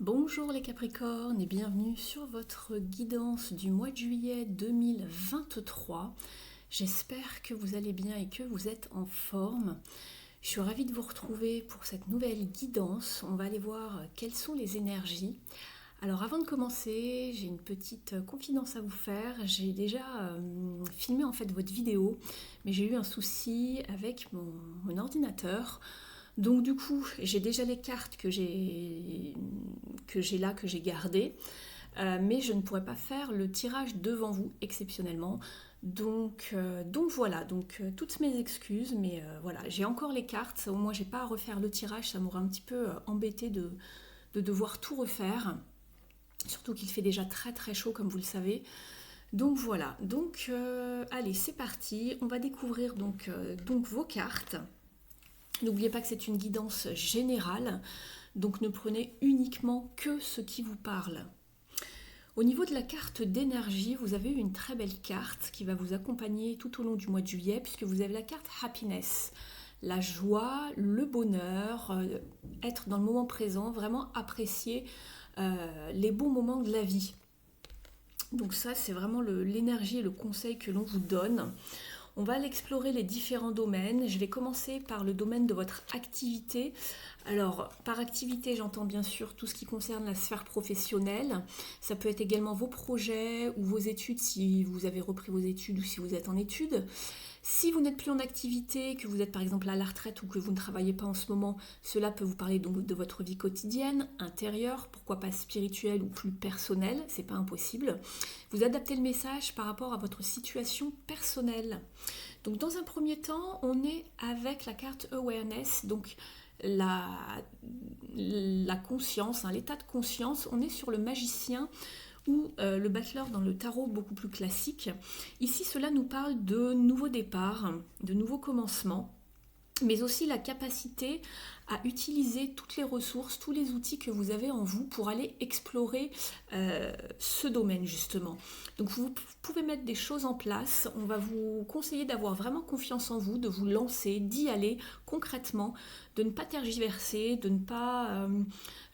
Bonjour les Capricornes et bienvenue sur votre guidance du mois de juillet 2023. J'espère que vous allez bien et que vous êtes en forme. Je suis ravie de vous retrouver pour cette nouvelle guidance. On va aller voir quelles sont les énergies. Alors avant de commencer, j'ai une petite confidence à vous faire. J'ai déjà filmé en fait votre vidéo, mais j'ai eu un souci avec mon ordinateur. Donc du coup, j'ai déjà les cartes que j'ai gardées, mais je ne pourrais pas faire le tirage devant vous exceptionnellement. Donc voilà, toutes mes excuses, mais voilà, j'ai encore les cartes, au moins j'ai pas à refaire le tirage, ça m'aurait un petit peu embêté de devoir tout refaire, surtout qu'il fait déjà très très chaud comme vous le savez. Donc voilà, allez c'est parti, on va découvrir donc vos cartes. N'oubliez pas que c'est une guidance générale, donc ne prenez uniquement que ce qui vous parle. Au niveau de la carte d'énergie, vous avez une très belle carte qui va vous accompagner tout au long du mois de juillet, puisque vous avez la carte Happiness, la joie, le bonheur, être dans le moment présent, vraiment apprécier les beaux moments de la vie. Donc ça, c'est vraiment l'énergie et le conseil que l'on vous donne. On va aller explorer les différents domaines. Je vais commencer par le domaine de votre activité. Alors, par activité, j'entends bien sûr tout ce qui concerne la sphère professionnelle. Ça peut être également vos projets ou vos études, si vous avez repris vos études ou si vous êtes en études. Si vous n'êtes plus en activité, que vous êtes par exemple à la retraite ou que vous ne travaillez pas en ce moment, cela peut vous parler donc de votre vie quotidienne, intérieure, pourquoi pas spirituelle ou plus personnelle, c'est pas impossible. Vous adaptez le message par rapport à votre situation personnelle. Donc dans un premier temps, on est avec la carte Awareness, donc la conscience, l'état de conscience, on est sur le magicien ou le battleur dans le tarot beaucoup plus classique. Ici, cela nous parle de nouveaux départs, de nouveaux commencements, mais aussi la capacité à utiliser toutes les ressources, tous les outils que vous avez en vous pour aller explorer ce domaine justement. Donc vous pouvez mettre des choses en place, on va vous conseiller d'avoir vraiment confiance en vous, de vous lancer, d'y aller concrètement, de ne pas tergiverser, de ne pas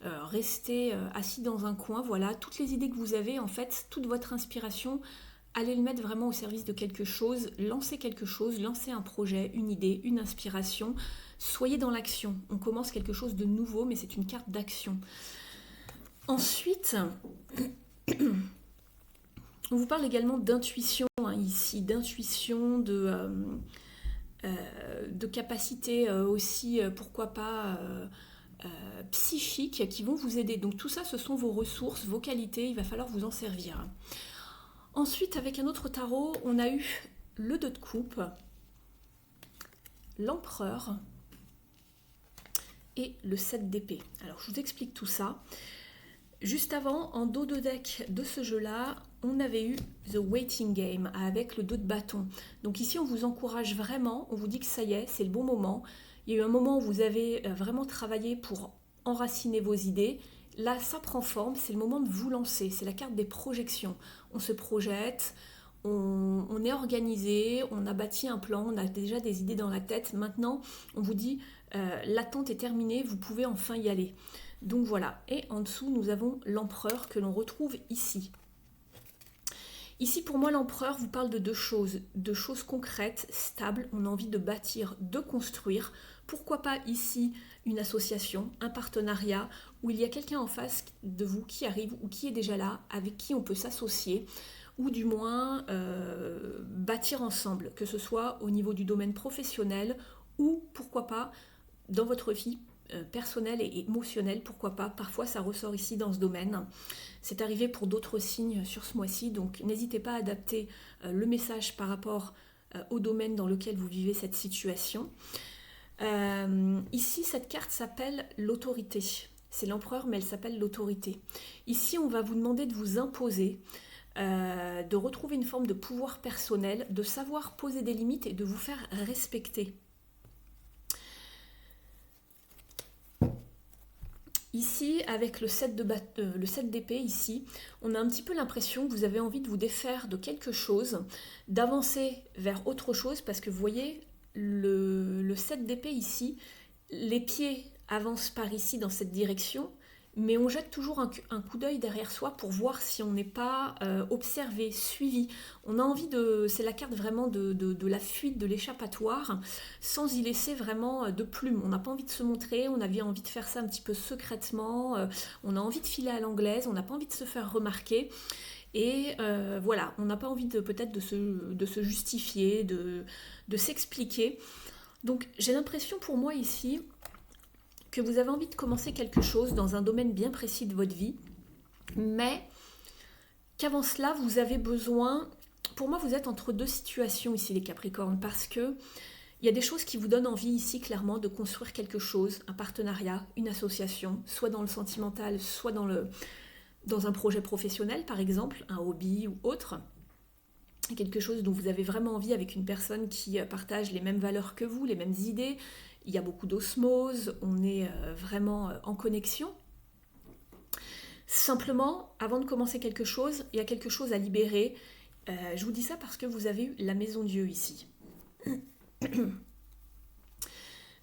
rester assis dans un coin. Voilà, toutes les idées que vous avez, en fait, toute votre inspiration, allez le mettre vraiment au service de quelque chose, lancez un projet, une idée, une inspiration, soyez dans l'action. On commence quelque chose de nouveau, mais c'est une carte d'action. Ensuite, on vous parle également d'intuition, ici, d'intuition, de capacité aussi, pourquoi pas, psychiques qui vont vous aider. Donc tout ça, ce sont vos ressources, vos qualités, il va falloir vous en servir. Ensuite, avec un autre tarot, on a eu le 2 de coupe, l'empereur et le 7 d'épée. Alors, je vous explique tout ça. Juste avant, en dos de deck de ce jeu-là, on avait eu The Waiting Game avec le 2 de bâton. Donc ici, on vous encourage vraiment, on vous dit que ça y est, c'est le bon moment. Il y a eu un moment où vous avez vraiment travaillé pour enraciner vos idées. Là, ça prend forme, c'est le moment de vous lancer. C'est la carte des projections. On se projette, on est organisé, on a bâti un plan, on a déjà des idées dans la tête. Maintenant, on vous dit, l'attente est terminée, vous pouvez enfin y aller. Donc voilà, et en dessous, nous avons l'empereur que l'on retrouve ici. Ici, pour moi, l'empereur vous parle de deux choses concrètes, stables. On a envie de bâtir, de construire. Pourquoi pas ici une association, un partenariat, où il y a quelqu'un en face de vous qui arrive ou qui est déjà là, avec qui on peut s'associer, ou du moins bâtir ensemble, que ce soit au niveau du domaine professionnel, ou pourquoi pas dans votre vie personnelle et émotionnelle, pourquoi pas. Parfois, ça ressort ici dans ce domaine. C'est arrivé pour d'autres signes sur ce mois-ci, donc n'hésitez pas à adapter le message par rapport au domaine dans lequel vous vivez cette situation. Ici, cette carte s'appelle l'autorité. C'est l'empereur, mais elle s'appelle l'autorité. Ici, on va vous demander de vous imposer, de retrouver une forme de pouvoir personnel, de savoir poser des limites et de vous faire respecter. Ici, avec le 7 d'épée, ici, on a un petit peu l'impression que vous avez envie de vous défaire de quelque chose, d'avancer vers autre chose, parce que vous voyez, le 7 d'épée ici, les pieds avancent par ici dans cette direction, mais on jette toujours un coup d'œil derrière soi pour voir si on n'est pas observé, suivi. On a envie c'est la carte vraiment de la fuite, de l'échappatoire, sans y laisser vraiment de plume. On n'a pas envie de se montrer, on avait envie de faire ça un petit peu secrètement, on a envie de filer à l'anglaise, on n'a pas envie de se faire remarquer. Et voilà, on n'a pas envie peut-être de se justifier, de s'expliquer. Donc j'ai l'impression pour moi ici que vous avez envie de commencer quelque chose dans un domaine bien précis de votre vie, mais qu'avant cela, vous avez besoin... Pour moi, vous êtes entre deux situations ici, les Capricornes, parce que il y a des choses qui vous donnent envie ici, clairement, de construire quelque chose, un partenariat, une association, soit dans le sentimental, soit dans un projet professionnel, par exemple, un hobby ou autre. Quelque chose dont vous avez vraiment envie avec une personne qui partage les mêmes valeurs que vous, les mêmes idées. Il y a beaucoup d'osmose, on est vraiment en connexion. Simplement, avant de commencer quelque chose, il y a quelque chose à libérer. Je vous dis ça parce que vous avez eu la maison Dieu ici.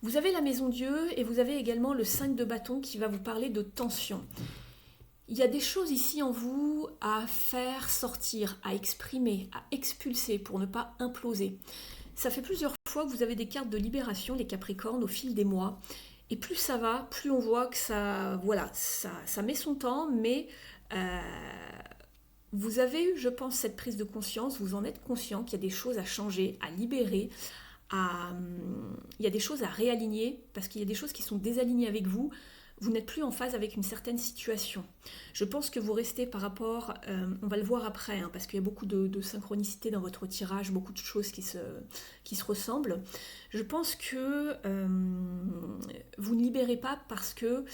Vous avez la maison Dieu et vous avez également le 5 de bâton qui va vous parler de tension. Il y a des choses ici en vous à faire sortir, à exprimer, à expulser pour ne pas imploser. Ça fait plusieurs fois que vous avez des cartes de libération, les Capricornes, au fil des mois. Et plus ça va, plus on voit que ça met son temps, mais vous avez eu, je pense, cette prise de conscience, vous en êtes conscient qu'il y a des choses à changer, à libérer, il y a des choses à réaligner, parce qu'il y a des choses qui sont désalignées avec vous. Vous n'êtes plus en phase avec une certaine situation. Je pense que vous restez par rapport, on va le voir après, hein, parce qu'il y a beaucoup de synchronicité dans votre tirage, beaucoup de choses qui se ressemblent. Je pense que vous ne libérez pas parce que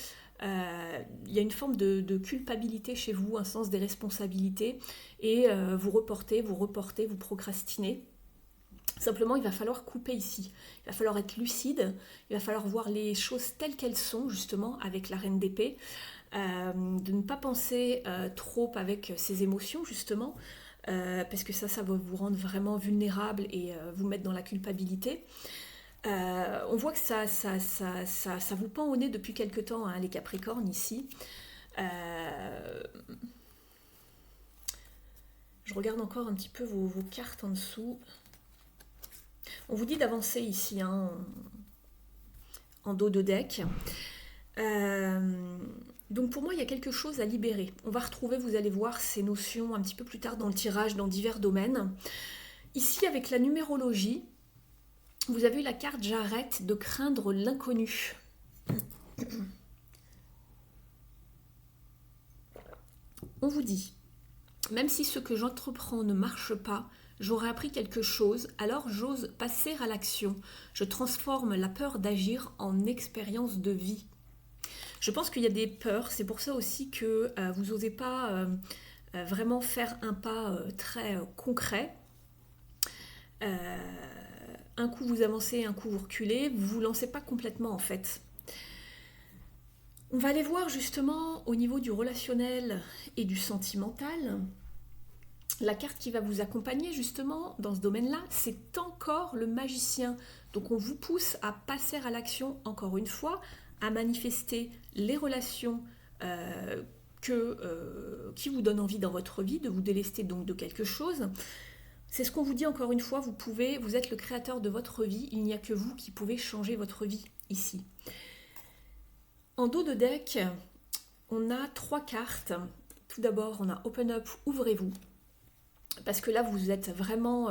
il y a une forme de culpabilité chez vous, un sens des responsabilités, et vous reportez, vous procrastinez. Simplement, il va falloir couper ici. Il va falloir être lucide. Il va falloir voir les choses telles qu'elles sont, justement, avec la reine d'épée. De ne pas penser trop avec ses émotions, justement, parce que ça va vous rendre vraiment vulnérable et vous mettre dans la culpabilité. On voit que ça vous pend au nez depuis quelque temps, hein, les Capricornes, ici. Je regarde encore un petit peu vos cartes en dessous. On vous dit d'avancer ici, hein, en dos de deck. Donc pour moi, il y a quelque chose à libérer. On va retrouver, vous allez voir, ces notions un petit peu plus tard dans le tirage, dans divers domaines. Ici, avec la numérologie, vous avez eu la carte « J'arrête de craindre l'inconnu ». On vous dit, même si ce que j'entreprends ne marche pas, j'aurai appris quelque chose, alors j'ose passer à l'action. Je transforme la peur d'agir en expérience de vie. Je pense qu'il y a des peurs, c'est pour ça aussi que vous n'osez pas vraiment faire un pas très concret. Un coup vous avancez, un coup vous reculez, vous ne vous lancez pas complètement en fait. On va aller voir justement au niveau du relationnel et du sentimental. La carte qui va vous accompagner justement dans ce domaine-là, c'est encore le magicien. Donc on vous pousse à passer à l'action encore une fois, à manifester les relations qui vous donnent envie dans votre vie, de vous délester donc de quelque chose. C'est ce qu'on vous dit encore une fois, vous êtes le créateur de votre vie, il n'y a que vous qui pouvez changer votre vie ici. En dos de deck, on a 3 cartes. Tout d'abord, on a Open Up, ouvrez-vous. Parce que là, vous êtes vraiment...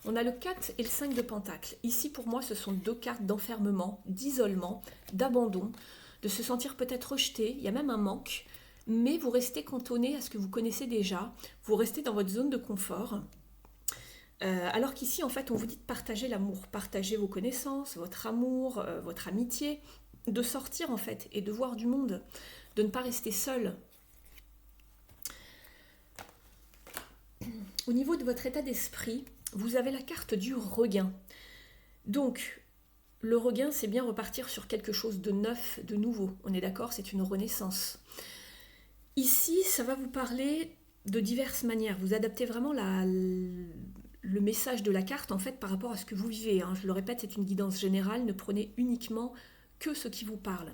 on a le 4 et le 5 de Pentacle. Ici, pour moi, ce sont 2 cartes d'enfermement, d'isolement, d'abandon, de se sentir peut-être rejeté. Il y a même un manque. Mais vous restez cantonné à ce que vous connaissez déjà. Vous restez dans votre zone de confort. Alors qu'ici, en fait, on vous dit de partager l'amour. Partager vos connaissances, votre amour, votre amitié. De sortir, en fait, et de voir du monde. De ne pas rester seul. Au niveau de votre état d'esprit, vous avez la carte du regain. Donc, le regain, c'est bien repartir sur quelque chose de neuf, de nouveau. On est d'accord, c'est une renaissance. Ici, ça va vous parler de diverses manières. Vous adaptez vraiment le message de la carte, en fait, par rapport à ce que vous vivez. Hein. Je le répète, c'est une guidance générale. Ne prenez uniquement que ce qui vous parle.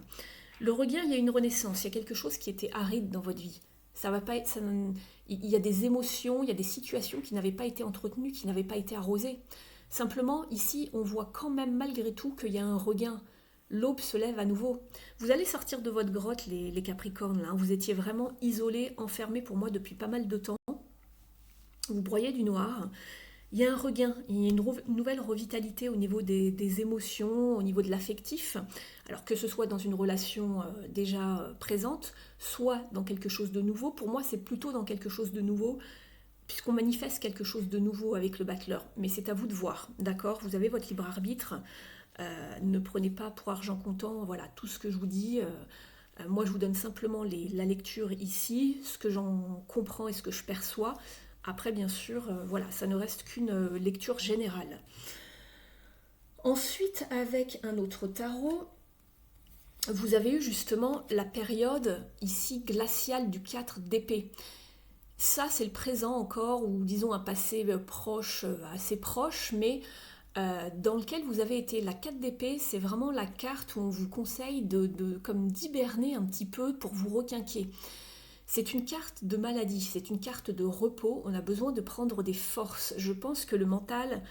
Le regain, il y a une renaissance, il y a quelque chose qui était aride dans votre vie. Ça va pas être, il y a des émotions, il y a des situations qui n'avaient pas été entretenues, qui n'avaient pas été arrosées. Simplement, ici, on voit quand même malgré tout qu'il y a un regain. L'aube se lève à nouveau. Vous allez sortir de votre grotte, les Capricornes. Là. Vous étiez vraiment isolés, enfermés pour moi depuis pas mal de temps. Vous broyez du noir. Il y a un regain, il y a une nouvelle revitalité au niveau des émotions, au niveau de l'affectif. Alors que ce soit dans une relation déjà présente, soit dans quelque chose de nouveau. Pour moi, c'est plutôt dans quelque chose de nouveau, puisqu'on manifeste quelque chose de nouveau avec le battleur. Mais c'est à vous de voir, d'accord? Vous avez votre libre arbitre. Ne prenez pas pour argent comptant, voilà, tout ce que je vous dis. Moi, je vous donne simplement la lecture ici, ce que j'en comprends et ce que je perçois. Après, bien sûr, voilà, ça ne reste qu'une lecture générale. Ensuite, avec un autre tarot, vous avez eu justement la période ici glaciale du 4 d'épée. Ça, c'est le présent encore, ou disons un passé proche, assez proche, mais dans lequel vous avez été. La 4 d'épée, c'est vraiment la carte où on vous conseille comme d'hiberner un petit peu pour vous requinquer. C'est une carte de maladie, c'est une carte de repos, on a besoin de prendre des forces. Je pense que le mental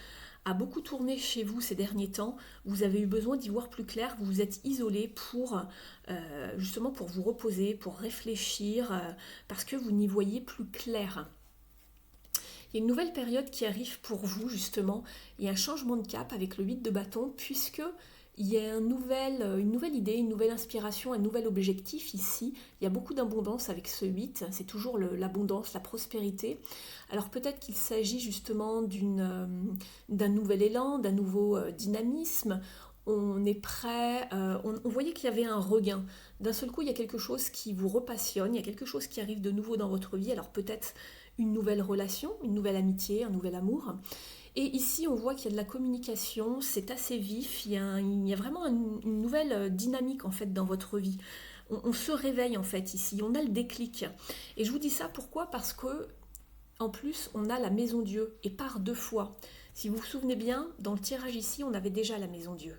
a beaucoup tourné chez vous ces derniers temps, vous avez eu besoin d'y voir plus clair, vous vous êtes isolé pour justement pour vous reposer, pour réfléchir, parce que vous n'y voyez plus clair. Il y a une nouvelle période qui arrive pour vous justement, il y a un changement de cap avec le 8 de bâton, puisque il y a une nouvelle idée, une nouvelle inspiration, un nouvel objectif ici. Il y a beaucoup d'abondance avec ce 8, c'est toujours l'abondance, la prospérité. Alors peut-être qu'il s'agit justement d'un nouvel élan, d'un nouveau dynamisme. On est prêt, on voyait qu'il y avait un regain. D'un seul coup, il y a quelque chose qui vous repassionne, il y a quelque chose qui arrive de nouveau dans votre vie. Alors peut-être une nouvelle relation, une nouvelle amitié, un nouvel amour. Et ici, on voit qu'il y a de la communication, c'est assez vif, il y a vraiment une nouvelle dynamique en fait dans votre vie. On se réveille en fait ici, on a le déclic. Et je vous dis ça pourquoi? Parce que en plus, on a la maison Dieu, et par 2 fois. Si vous vous souvenez bien, dans le tirage ici, on avait déjà la maison Dieu.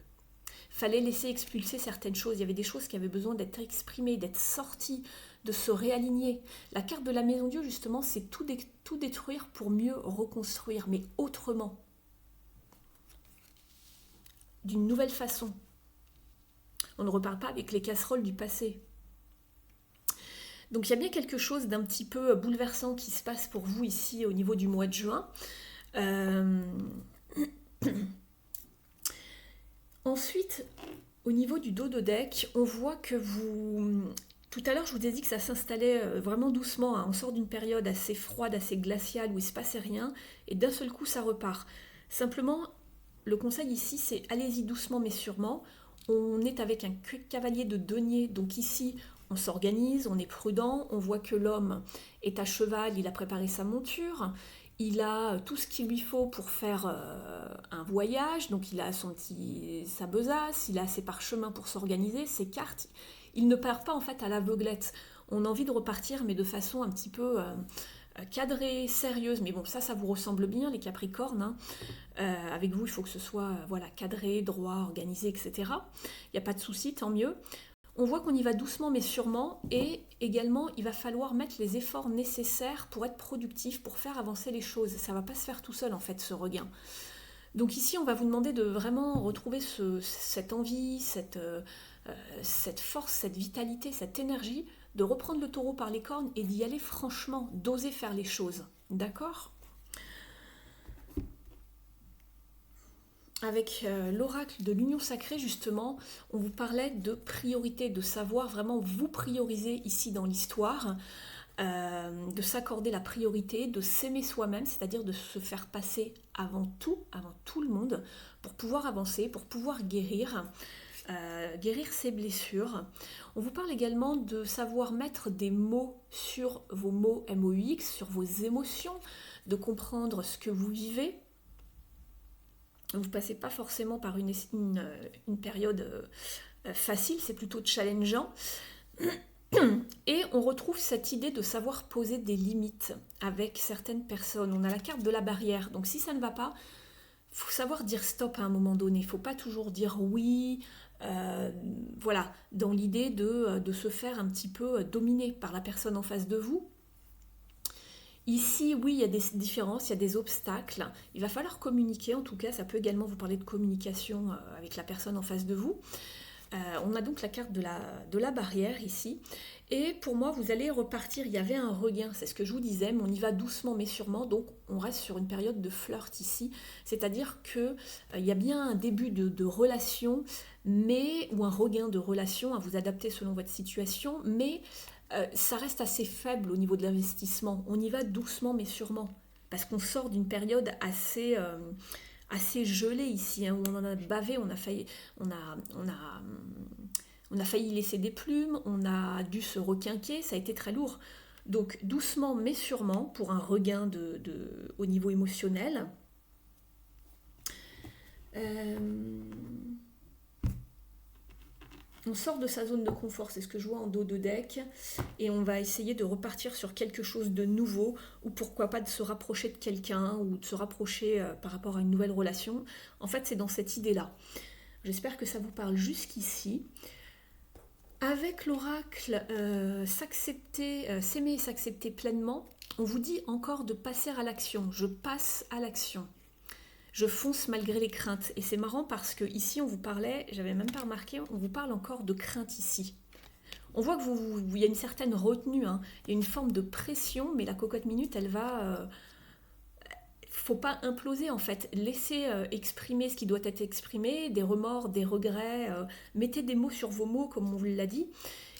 Fallait laisser expulser certaines choses, il y avait des choses qui avaient besoin d'être exprimées, d'être sorties, de se réaligner. La carte de la maison Dieu, justement, c'est tout détruire pour mieux reconstruire, mais autrement. D'une nouvelle façon. On ne repart pas avec les casseroles du passé. Donc il y a bien quelque chose d'un petit peu bouleversant qui se passe pour vous ici au niveau du mois de juin. Ensuite, au niveau du dos de deck, on voit que vous... Tout à l'heure, je vous ai dit que ça s'installait vraiment doucement. Hein. On sort d'une période assez froide, assez glaciale, où il ne se passait rien, et d'un seul coup, ça repart. Simplement, le conseil ici, c'est allez-y doucement mais sûrement. On est avec un cavalier de denier, donc ici, on s'organise, on est prudent, on voit que l'homme est à cheval, il a préparé sa monture, il a tout ce qu'il lui faut pour faire un voyage, donc il a sa besace, il a ses parchemins pour s'organiser, ses cartes. Il ne part pas en fait à l'aveuglette. On a envie de repartir, mais de façon un petit peu cadrée, sérieuse. Mais bon, ça vous ressemble bien, les Capricornes. Hein. Avec vous, il faut que ce soit voilà, cadré, droit, organisé, etc. Il n'y a pas de souci, tant mieux. On voit qu'on y va doucement mais sûrement, et également il va falloir mettre les efforts nécessaires pour être productif, pour faire avancer les choses. Ça ne va pas se faire tout seul en fait, ce regain. Donc ici, on va vous demander de vraiment retrouver cette envie, cette force, cette vitalité, cette énergie, de reprendre le taureau par les cornes et d'y aller franchement, d'oser faire les choses. D'accord ? Avec l'oracle de l'union sacrée, justement, on vous parlait de priorité, de savoir vraiment vous prioriser ici dans l'histoire, de s'accorder la priorité, de s'aimer soi-même, c'est-à-dire de se faire passer avant tout le monde, pour pouvoir avancer, pour pouvoir guérir ses blessures. On vous parle également de savoir mettre des mots sur vos mots MOUX, sur vos émotions, de comprendre ce que vous vivez. Vous ne passez pas forcément par une période facile, c'est plutôt challengeant. Et on retrouve cette idée de savoir poser des limites avec certaines personnes. On a la carte de la barrière, donc si ça ne va pas, il faut savoir dire stop à un moment donné. Il ne faut pas toujours dire oui, voilà, dans l'idée de se faire un petit peu dominer par la personne en face de vous. Ici, oui, il y a des différences, il y a des obstacles. Il va falloir communiquer, en tout cas, ça peut également vous parler de communication avec la personne en face de vous. On a donc la carte de la barrière ici. Et pour moi, vous allez repartir. Il y avait un regain, c'est ce que je vous disais, mais on y va doucement mais sûrement. Donc, on reste sur une période de flirt ici. C'est-à-dire qu'il y a bien un début de relation, ou un regain de relation à vous adapter selon votre situation, mais ça reste assez faible au niveau de l'investissement. On y va doucement mais sûrement. Parce qu'on sort d'une période assez gelée ici, hein, où on en a bavé, on a failli laisser des plumes, on a dû se requinquer, ça a été très lourd. Donc doucement mais sûrement pour un regain au niveau émotionnel. On sort de sa zone de confort, c'est ce que je vois en dos de deck, et on va essayer de repartir sur quelque chose de nouveau, ou pourquoi pas de se rapprocher de quelqu'un, ou de se rapprocher par rapport à une nouvelle relation. En fait, c'est dans cette idée-là. J'espère que ça vous parle jusqu'ici. Avec l'oracle s'aimer et s'accepter pleinement, on vous dit encore de passer à l'action. Je passe à l'action. Je fonce malgré les craintes. Et c'est marrant parce que ici on vous parlait, j'avais même pas remarqué, on vous parle encore de crainte ici. On voit que y a une certaine retenue, hein. Il y a une forme de pression, mais la cocotte minute, elle va... faut pas imploser en fait. Laissez exprimer ce qui doit être exprimé, des remords, des regrets, mettez des mots sur vos mots comme on vous l'a dit.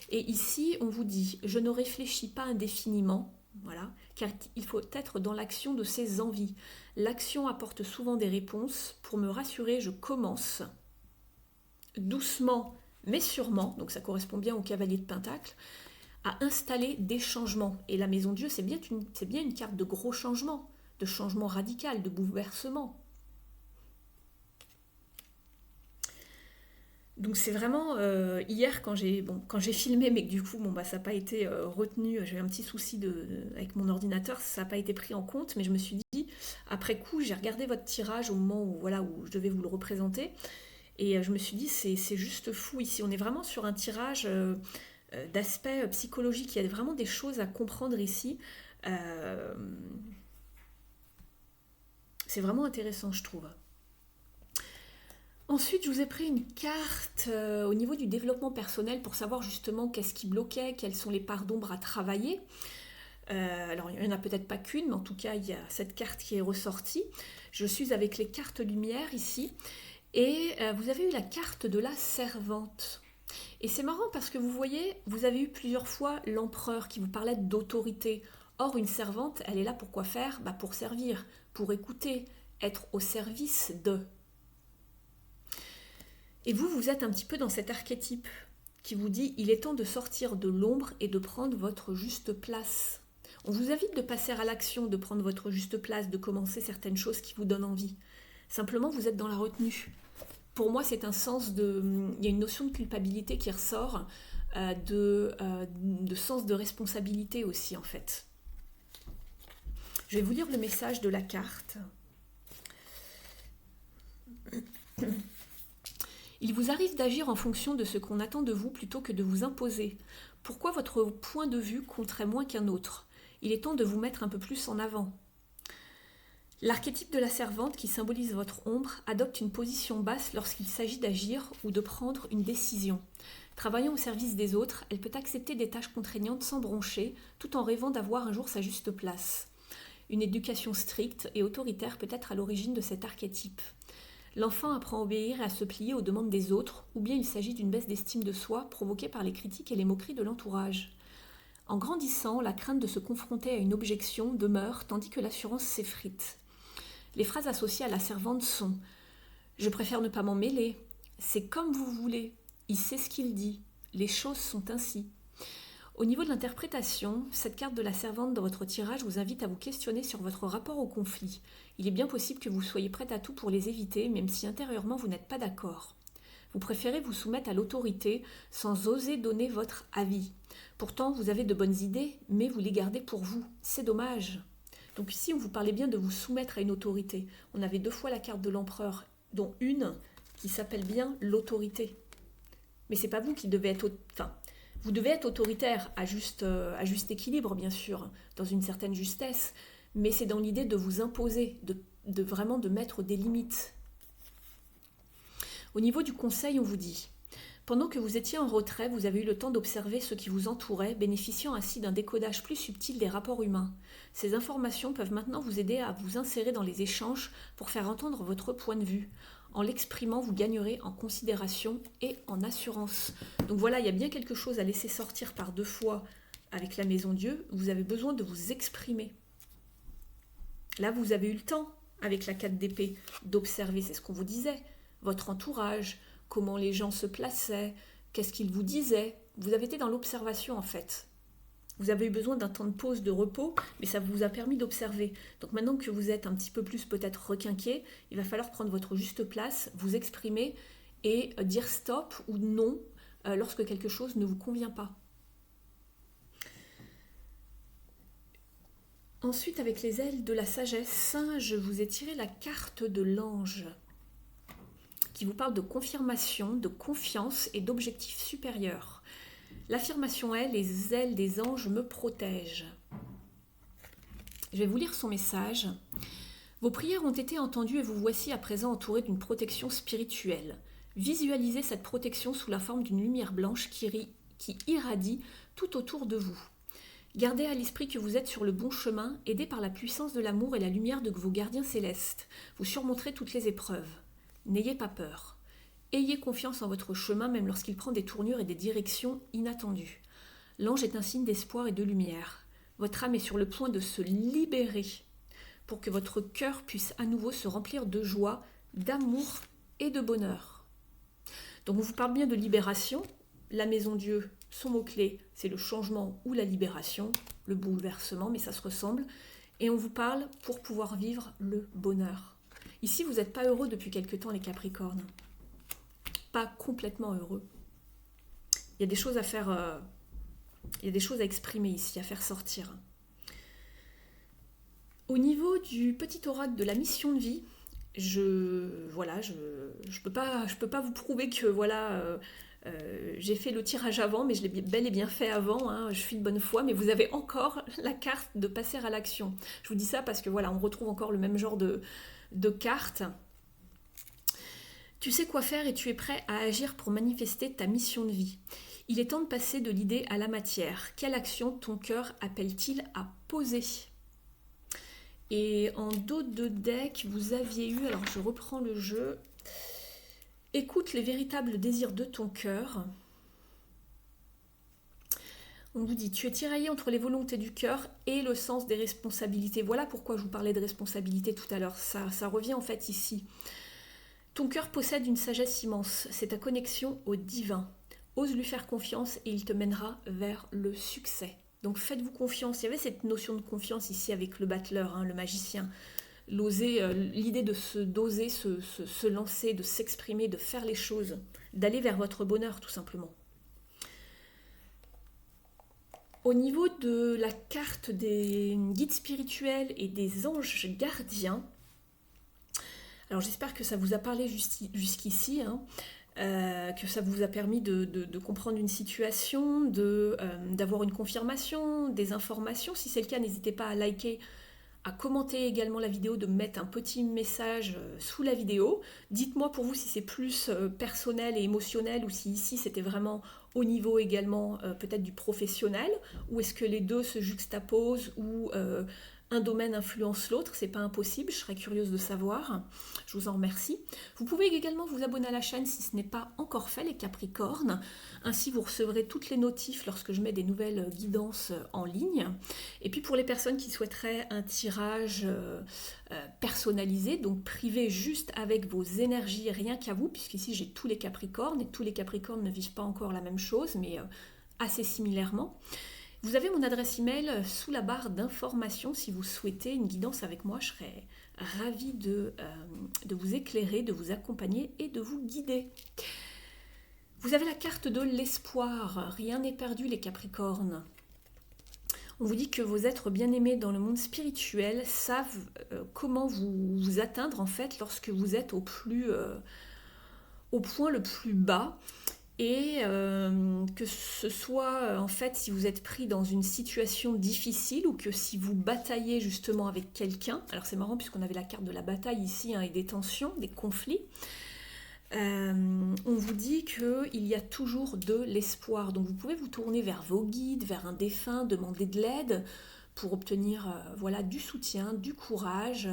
Et ici, on vous dit, je ne réfléchis pas indéfiniment, voilà, car il faut être dans l'action de ses envies. L'action apporte souvent des réponses. Pour me rassurer, je commence doucement mais sûrement, donc ça correspond bien au cavalier de Pentacle, à installer des changements. Et la Maison Dieu, c'est bien une carte de gros changements, de changement radical, de bouleversement. Donc c'est vraiment hier quand j'ai filmé, mais que du coup ça n'a pas été retenu, j'ai eu un petit souci avec mon ordinateur, ça n'a pas été pris en compte, mais je me suis dit, après coup, j'ai regardé votre tirage au moment où je devais vous le représenter, et je me suis dit, c'est juste fou ici, on est vraiment sur un tirage d'aspect psychologique, il y a vraiment des choses à comprendre ici. C'est vraiment intéressant, je trouve. Ensuite, je vous ai pris une carte au niveau du développement personnel pour savoir justement qu'est-ce qui bloquait, quelles sont les parts d'ombre à travailler. Alors, il n'y en a peut-être pas qu'une, mais en tout cas, il y a cette carte qui est ressortie. Je suis avec les cartes lumière ici. Et vous avez eu la carte de la servante. Et c'est marrant parce que vous voyez, vous avez eu plusieurs fois l'empereur qui vous parlait d'autorité. Or, une servante, elle est là pour quoi faire ? Pour servir, pour écouter, être au service de... Et vous êtes un petit peu dans cet archétype qui vous dit « il est temps de sortir de l'ombre et de prendre votre juste place ». On vous invite de passer à l'action, de prendre votre juste place, de commencer certaines choses qui vous donnent envie. Simplement, vous êtes dans la retenue. Pour moi, c'est un sens de... Il y a une notion de culpabilité qui ressort, de sens de responsabilité aussi, en fait. Je vais vous lire le message de la carte. Il vous arrive d'agir en fonction de ce qu'on attend de vous plutôt que de vous imposer. Pourquoi votre point de vue compterait moins qu'un autre ? Il est temps de vous mettre un peu plus en avant. L'archétype de la servante, qui symbolise votre ombre, adopte une position basse lorsqu'il s'agit d'agir ou de prendre une décision. Travaillant au service des autres, elle peut accepter des tâches contraignantes sans broncher, tout en rêvant d'avoir un jour sa juste place. Une éducation stricte et autoritaire peut être à l'origine de cet archétype. L'enfant apprend à obéir et à se plier aux demandes des autres, ou bien il s'agit d'une baisse d'estime de soi provoquée par les critiques et les moqueries de l'entourage. En grandissant, la crainte de se confronter à une objection demeure, tandis que l'assurance s'effrite. Les phrases associées à la servante sont « Je préfère ne pas m'en mêler »,« C'est comme vous voulez »,« Il sait ce qu'il dit »,« Les choses sont ainsi ». Au niveau de l'interprétation, cette carte de la servante dans votre tirage vous invite à vous questionner sur votre rapport au conflit. Il est bien possible que vous soyez prête à tout pour les éviter, même si intérieurement vous n'êtes pas d'accord. Vous préférez vous soumettre à l'autorité sans oser donner votre avis. Pourtant, vous avez de bonnes idées, mais vous les gardez pour vous. C'est dommage. Donc ici, on vous parlait bien de vous soumettre à une autorité. On avait 2 fois la carte de l'empereur, dont une qui s'appelle bien l'autorité. Mais c'est pas vous qui devez être... Enfin, vous devez être autoritaire à juste équilibre, bien sûr, dans une certaine justesse, mais c'est dans l'idée de vous imposer, de vraiment de mettre des limites. Au niveau du conseil, on vous dit: pendant que vous étiez en retrait, vous avez eu le temps d'observer ce qui vous entourait, bénéficiant ainsi d'un décodage plus subtil des rapports humains. Ces informations peuvent maintenant vous aider à vous insérer dans les échanges pour faire entendre votre point de vue. En l'exprimant, vous gagnerez en considération et en assurance. Donc voilà, il y a bien quelque chose à laisser sortir par 2 fois avec la Maison Dieu. Vous avez besoin de vous exprimer. Là, vous avez eu le temps, avec la 4 d'épée, d'observer, c'est ce qu'on vous disait, votre entourage, comment les gens se plaçaient, qu'est-ce qu'ils vous disaient. Vous avez été dans l'observation en fait. Vous avez eu besoin d'un temps de pause, de repos, mais ça vous a permis d'observer. Donc maintenant que vous êtes un petit peu plus peut-être requinqué, il va falloir prendre votre juste place, vous exprimer et dire stop ou non lorsque quelque chose ne vous convient pas. Ensuite, avec les ailes de la sagesse, je vous ai tiré la carte de l'ange, qui vous parle de confirmation, de confiance et d'objectifs supérieurs. L'affirmation est: les ailes des anges me protègent. Je vais vous lire son message. Vos prières ont été entendues et vous voici à présent entouré d'une protection spirituelle. Visualisez cette protection sous la forme d'une lumière blanche qui irradie tout autour de vous. Gardez à l'esprit que vous êtes sur le bon chemin, aidé par la puissance de l'amour et la lumière de vos gardiens célestes. Vous surmonterez toutes les épreuves. N'ayez pas peur. Ayez confiance en votre chemin même lorsqu'il prend des tournures et des directions inattendues. L'ange est un signe d'espoir et de lumière. Votre âme est sur le point de se libérer pour que votre cœur puisse à nouveau se remplir de joie, d'amour et de bonheur. Donc on vous parle bien de libération. La Maison Dieu, son mot-clé, c'est le changement ou la libération, le bouleversement, mais ça se ressemble. Et on vous parle pour pouvoir vivre le bonheur. Ici, vous n'êtes pas heureux depuis quelque temps, les Capricornes. Pas complètement heureux. Il y a des choses à faire, il y a des choses à exprimer ici, à faire sortir. Au niveau du petit oracle de la mission de vie, je peux pas vous prouver que j'ai fait le tirage avant, mais je l'ai bel et bien fait avant, hein, je suis de bonne foi, mais vous avez encore la carte de passer à l'action. Je vous dis ça parce que on retrouve encore le même genre de cartes. Tu sais quoi faire et tu es prêt à agir pour manifester ta mission de vie. Il est temps de passer de l'idée à la matière. Quelle action ton cœur appelle-t-il à poser ? Et en dos de deck, vous aviez eu, alors je reprends le jeu, écoute les véritables désirs de ton cœur. On vous dit, tu es tiraillé entre les volontés du cœur et le sens des responsabilités. Voilà pourquoi je vous parlais de responsabilité tout à l'heure. Ça revient en fait ici. Ton cœur possède une sagesse immense, c'est ta connexion au divin. Ose lui faire confiance et il te mènera vers le succès. Donc faites-vous confiance. Il y avait cette notion de confiance ici avec le battleur, le magicien. L'idée d'oser se lancer, de s'exprimer, de faire les choses, d'aller vers votre bonheur tout simplement. Au niveau de la carte des guides spirituels et des anges gardiens, alors j'espère que ça vous a parlé jusqu'ici, que ça vous a permis de comprendre une situation, d'avoir une confirmation, des informations. Si c'est le cas, n'hésitez pas à liker, à commenter également la vidéo, de mettre un petit message sous la vidéo. Dites-moi pour vous si c'est plus personnel et émotionnel ou si ici c'était vraiment au niveau également peut-être du professionnel, ou est-ce que les deux se juxtaposent ou un domaine influence l'autre, c'est pas impossible, je serais curieuse de savoir. Je vous en remercie. Vous pouvez également vous abonner à la chaîne si ce n'est pas encore fait, les Capricornes. Ainsi, vous recevrez toutes les notifs lorsque je mets des nouvelles guidances en ligne. Et puis pour les personnes qui souhaiteraient un tirage personnalisé, donc privé juste avec vos énergies, rien qu'à vous, puisqu'ici j'ai tous les Capricornes, et tous les Capricornes ne vivent pas encore la même chose, mais assez similairement. Vous avez mon adresse email sous la barre d'information si vous souhaitez une guidance avec moi. Je serais ravie de vous éclairer, de vous accompagner et de vous guider. Vous avez la carte de l'espoir. Rien n'est perdu, les Capricornes. On vous dit que vos êtres bien-aimés dans le monde spirituel savent comment vous atteindre en fait lorsque vous êtes au point le plus bas. et que ce soit en fait si vous êtes pris dans une situation difficile ou que si vous bataillez justement avec quelqu'un. Alors c'est marrant puisqu'on avait la carte de la bataille ici et des tensions, des conflits. On vous dit qu'il y a toujours de l'espoir. Donc vous pouvez vous tourner vers vos guides, vers un défunt, demander de l'aide pour obtenir du soutien, du courage.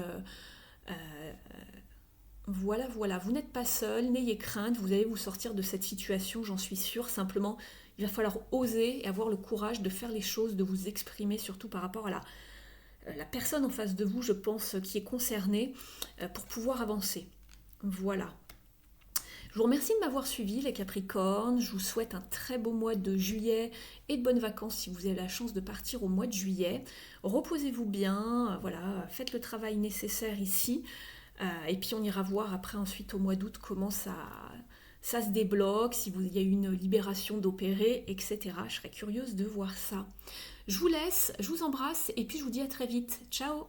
Voilà, vous n'êtes pas seul, n'ayez crainte, vous allez vous sortir de cette situation, j'en suis sûre. Simplement, il va falloir oser et avoir le courage de faire les choses, de vous exprimer, surtout par rapport à la personne en face de vous, je pense, qui est concernée, pour pouvoir avancer. Voilà. Je vous remercie de m'avoir suivi les Capricornes, je vous souhaite un très beau mois de juillet et de bonnes vacances si vous avez la chance de partir au mois de juillet. Reposez-vous bien, faites le travail nécessaire ici. Et puis on ira voir après ensuite au mois d'août comment ça se débloque, si il y a eu une libération d'opérer, etc. Je serais curieuse de voir ça. Je vous laisse, je vous embrasse et puis je vous dis à très vite. Ciao!